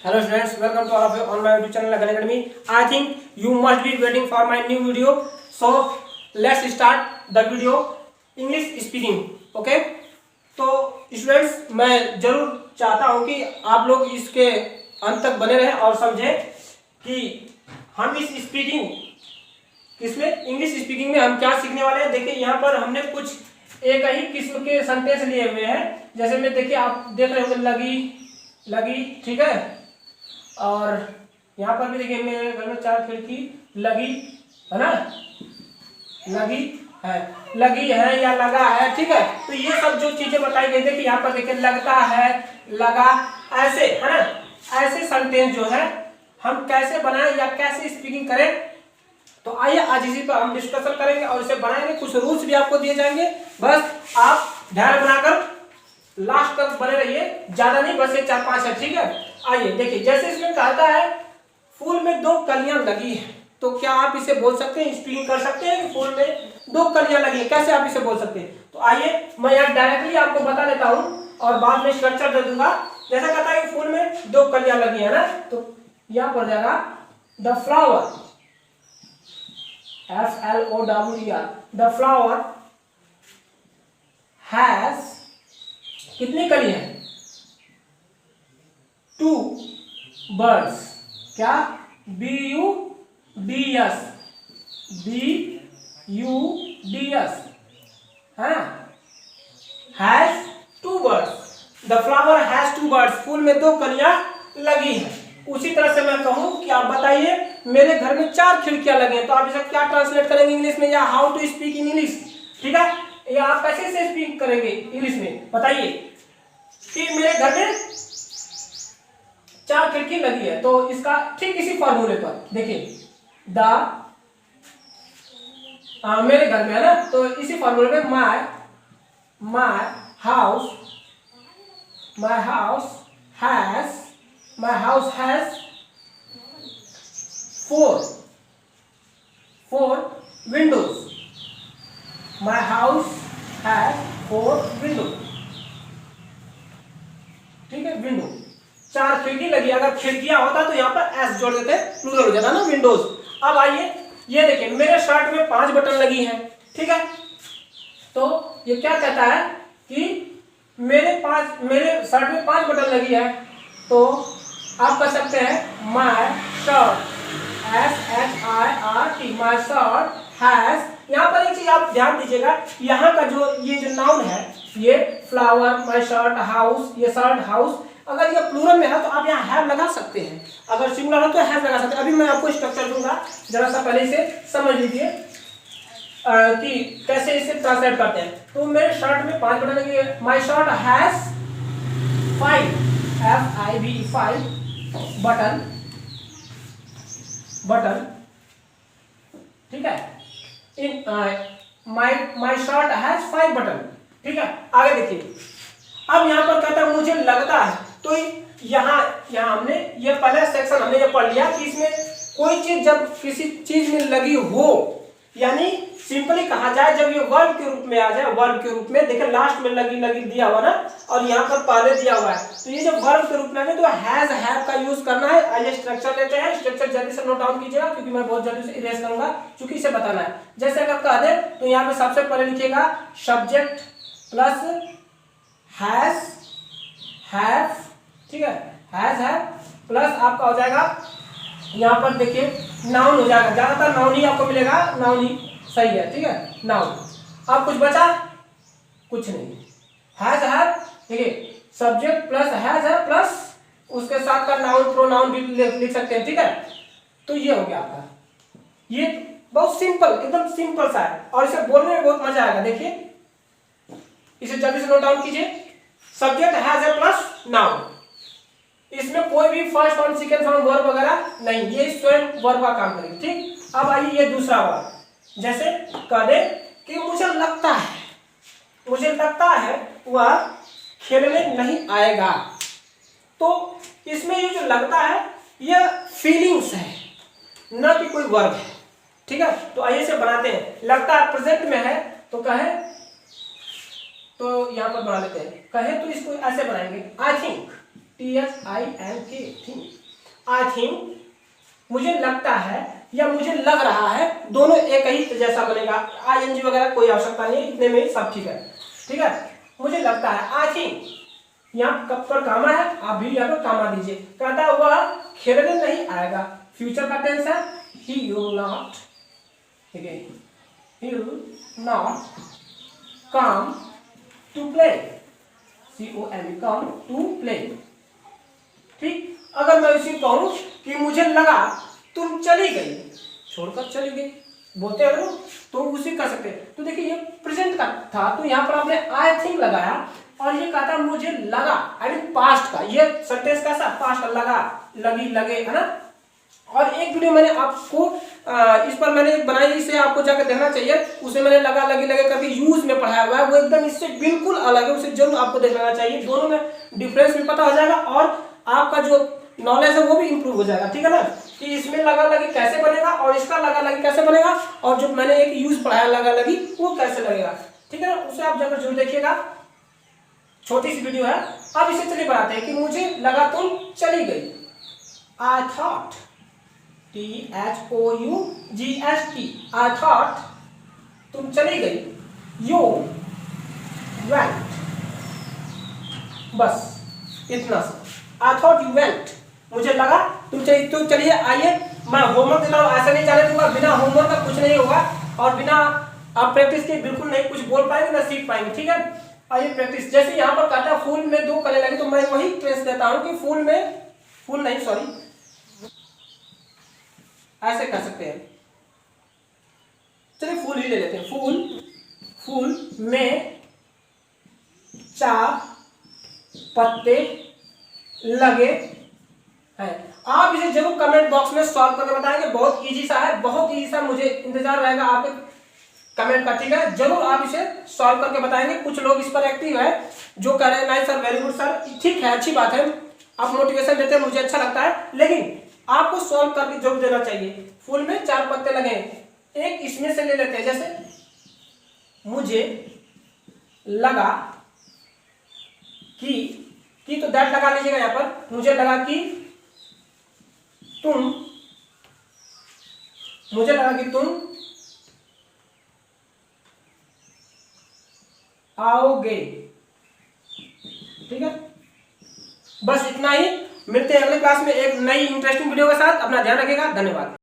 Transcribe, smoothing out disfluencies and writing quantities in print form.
Hello students, welcome to all of you on my YouTube channel Agan Academy. I think you must be waiting for my new video. So let's start the video. English speaking, okay? तो students मैं जरूर चाहता हूँ कि आप लोग इसके अंत तक बने रहें और समझें कि हम इस स्पीकिंग इसमें इंग्लिश स्पीकिंग में हम क्या सीखने वाले हैं। देखिए यहाँ पर हमने कुछ एक ही किस्म के सेंटेंस लिए हुए हैं। जैसे में देखिए आप देख रहे होंगे लगी, ठीक है। और यहाँ पर भी देखिए मेरे घर में 4 खिड़की लगी है ना, लगी है या लगा है, ठीक है। तो ये सब जो चीजें बताई गई थी कि यहाँ पर देखिए लगता है, लगा, ऐसे है ना, ऐसे सेंटेंस जो है हम कैसे बनाएं या कैसे स्पीकिंग करें। तो आइए आज इसी पर हम डिस्कशन करेंगे और इसे बनाएंगे। कुछ रूल्स भी आपको दिए जाएंगे, बस आप ध्यान बनाकर लास्ट तक बने रहिए, ज्यादा नहीं, बस ये 4-5 है, ठीक है। आइए देखिए, जैसे इसमें कहता है फूल में 2 कलियां लगी है, तो क्या आप इसे बोल सकते हैं, स्पीकिंग कर सकते हैं कि फूल में 2 कलियां लगी है, कैसे आप इसे बोल सकते हैं। तो आइए मैं यहाँ डायरेक्टली आपको बता देता हूँ और बाद में स्ट्रक्चर दे दूंगा। जैसा कहता है कि फूल में 2 कलियां लगी है ना, तो यहाँ पर जाएगा the flower, FLOWER, the flower has कितनी कली है, 2 बर्ड्स, क्या, BUDS has 2 birds, the flower has 2 birds, फूल में 2 कलियां लगी हैं। उसी तरह से मैं कहूं कि आप बताइए मेरे घर में 4 खिड़कियां लगी हैं, तो आप इसे क्या ट्रांसलेट करेंगे इंग्लिश में, या how to speak in English, ठीक है, या आप कैसे से स्पीक करेंगे इंग्लिश में, बताइए कि मेरे घर में 4 खिड़की लगी है। तो इसका ठीक इसी फॉर्मूले पर देखिए, मेरे घर में है ना, तो इसी फॉर्मूले में my house has 4 Windows, my house has 4 Windows, ठीक है, विंडो, 4 खिड़की लगी। अगर खिड़कियां होता तो यहाँ पर एस जोड़ देते, प्लूरल हो जाता ना, विंडोज। अब आइए ये देखिए मेरे शर्ट में 5 बटन लगी हैं, ठीक है। तो ये क्या कहता है कि मेरे शर्ट में 5 बटन लगी है, तो आप कह सकते हैं my shirt, SHIRT, my shirt has. यहाँ पर एक चीज आप ध्यान दीजिएगा, यहाँ का जो ये जो नाउन है, ये फ्लावर, माय शर्ट, हाउस, ये शर्ट, हाउस, अगर ये प्लूरल में है तो आप यहाँ हैव लगा सकते हैं, अगर सिंगुलर हो तो हैव लगा सकते हैं। अभी मैं आपको स्ट्रक्चर दूंगा, जरा सा पहले इसे समझ लीजिए कि कैसे इसे ट्रांसलेट करते हैं। तो मेरे शर्ट में 5 बटन लगी है, माय शर्ट हैज 5 बटन, ठीक है, in my shirt has 5 button, ठीक है। आगे देखिए, अब यहाँ पर कहता है मुझे लगता है, तो यहाँ हमने ये पहला सेक्शन हमने ये पढ़ लिया कि इसमें कोई चीज जब किसी चीज में लगी हो, यानी सिंपली कहा जाए जब ये वर्ब के रूप में आ जाए, वर्ब के रूप में, देखिए लास्ट में लगी दिया हुआ ना, और यहाँ पर पहले दिया हुआ है, तो ये जब वर्ब के रूप में आ जाए तो हैज हैव का यूज करना है। आइए स्ट्रक्चर लेते हैं, स्ट्रक्चर जल्दी से नोट डाउन कीजिएगा क्योंकि मैं बहुत जल्दी से इरेज करूंगा, क्योंकि इसे बताना है। जैसे अगर कह दे तो यहाँ पे सबसे पहले लिखिएगा सब्जेक्ट प्लस हैज हैव, ठीक है, हैज हैव प्लस आपका हो जाएगा यहाँ पर देखिए नाउन हो जाएगा, ज्यादातर नाउन ही आपको मिलेगा, नाउन ही सही है, ठीक है, नाउन। अब कुछ बचा, कुछ नहीं, हैज हैव, देखिए subject plus has have plus उसके साथ का नाउन, प्रोनाउन भी लिख सकते हैं, ठीक है। तो ये हो गया आपका, ये बहुत सिंपल, एकदम सिंपल सा है और इसे बोलने में बहुत मजा आएगा। देखिए इसे जल्दी से नोट डाउन कीजिए, सब्जेक्ट हैज है प्लस नाउन, इसमें कोई भी first form, second form, verb वगैरह नहीं, ये स्वयं वर्ब का काम करेगी, ठीक। अब आइए ये दूसरा वर्ब, जैसे कह दे कि मुझे लगता है वह खेलने नहीं आएगा, तो इसमें ये जो लगता है यह फीलिंग्स है, न कि कोई वर्ब है, ठीक है। तो आइए इसे बनाते हैं, लगता है प्रेजेंट में है तो कहे, तो यहाँ पर बना लेते हैं, कहे तो इसको ऐसे बनाएंगे, I think, THINK, think. I think मुझे लगता है या मुझे लग रहा है, दोनों एक ही जैसा बनेगा, ING वगैरह कोई आवश्यकता नहीं, इतने में सब ठीक है। ठीक है, मुझे लगता है, आई थिंक, यहाँ कब पर कामा है, आप भी यहाँ पर कामा दीजिए। कहता है वह खेलने नहीं आएगा, फ्यूचर का टेंस है, he will not, again, he will not come to play, COME, come to play। ठीक, अगर मैं इसी कहूं कि मुझे लगा तुम चली गई, छोड़कर चली गई, बोलते हैं लोग, तो उसी कर सकते हैं। तो देखिए ये प्रेजेंट का था, तो यहाँ पर आपने आई थिंक लगाया और ये कहा था मुझे लगा, आई मीन पास्ट का, ये सेंटेंस कैसा, पास्ट का, लगा, लगी, लगे, है ना। और एक वीडियो मैंने आपको इस पर मैंने एक बनाई, इसे आपको जाकर देखना चाहिए, उसे मैंने लगा, लगी, लगे करके यूज में पढ़ाया हुआ है, वो एकदम इससे बिल्कुल अलग है, उसे जरूर आपको देख लेना चाहिए, दोनों में डिफरेंस भी पता हो जाएगा और आपका जो नॉलेज है वो भी इंप्रूव हो जाएगा। ठीक है ना, कि इसमें लगा लगी कैसे बनेगा और इसका लगा लगी कैसे बनेगा, और जो मैंने एक यूज पढ़ाया लगा लगी वो कैसे लगेगा। ठीक है ना, उसे आप जाकर जरूर देखिएगा, छोटी सी वीडियो है। अब इसे चलिए बनाते हैं कि मुझे लगा तुम चली गई, I thought, THOUGHT, I thought तुम चली गई, यू वेंट, बस इतना सा, आई थॉट यू वेंट, मुझे लगा तुम चलिए। तो चलिए आइए मैं होमवर्क देता हूँ, ऐसा नहीं जाने दूंगा, बिना होमवर्क का कुछ नहीं होगा और बिना आप प्रैक्टिस के बिल्कुल नहीं कुछ बोल पाएंगे ना सीख पाएंगे। ठीक है, आइए प्रैक्टिस। जैसे यहाँ पर कहता है फूल में 2 कली लगी, तो मैं वही ट्रेस देता हूँ कि फूल में, फूल नहीं सॉरी, ऐसे कर सकते हैं, चलिए फूल ही ले लेते हैं, फूल में 4 पत्ते लगे हैं। आप इसे जरूर कमेंट बॉक्स में सॉल्व करके बताएंगे, बहुत इजी सा है, बहुत इजी सा, मुझे इंतजार रहेगा आपके कमेंट का। ठीक है, जरूर आप इसे सॉल्व करके बताएंगे। कुछ लोग इस पर एक्टिव है जो कह रहे हैं नहीं सर वेरी गुड सर, ठीक है, अच्छी बात है, आप मोटिवेशन देते हैं, मुझे अच्छा लगता है, लेकिन आपको सॉल्व करके जरूर देना चाहिए। फूल में 4 पत्ते लगे, एक इसमें से ले लेते हैं, जैसे मुझे लगा कि तो दैट लगा लीजिएगा यहाँ पर, मुझे लगा कि तुम आओगे। ठीक है, बस इतना ही, मिलते हैं अगले क्लास में एक नई इंटरेस्टिंग वीडियो के साथ। अपना ध्यान रखिएगा, धन्यवाद।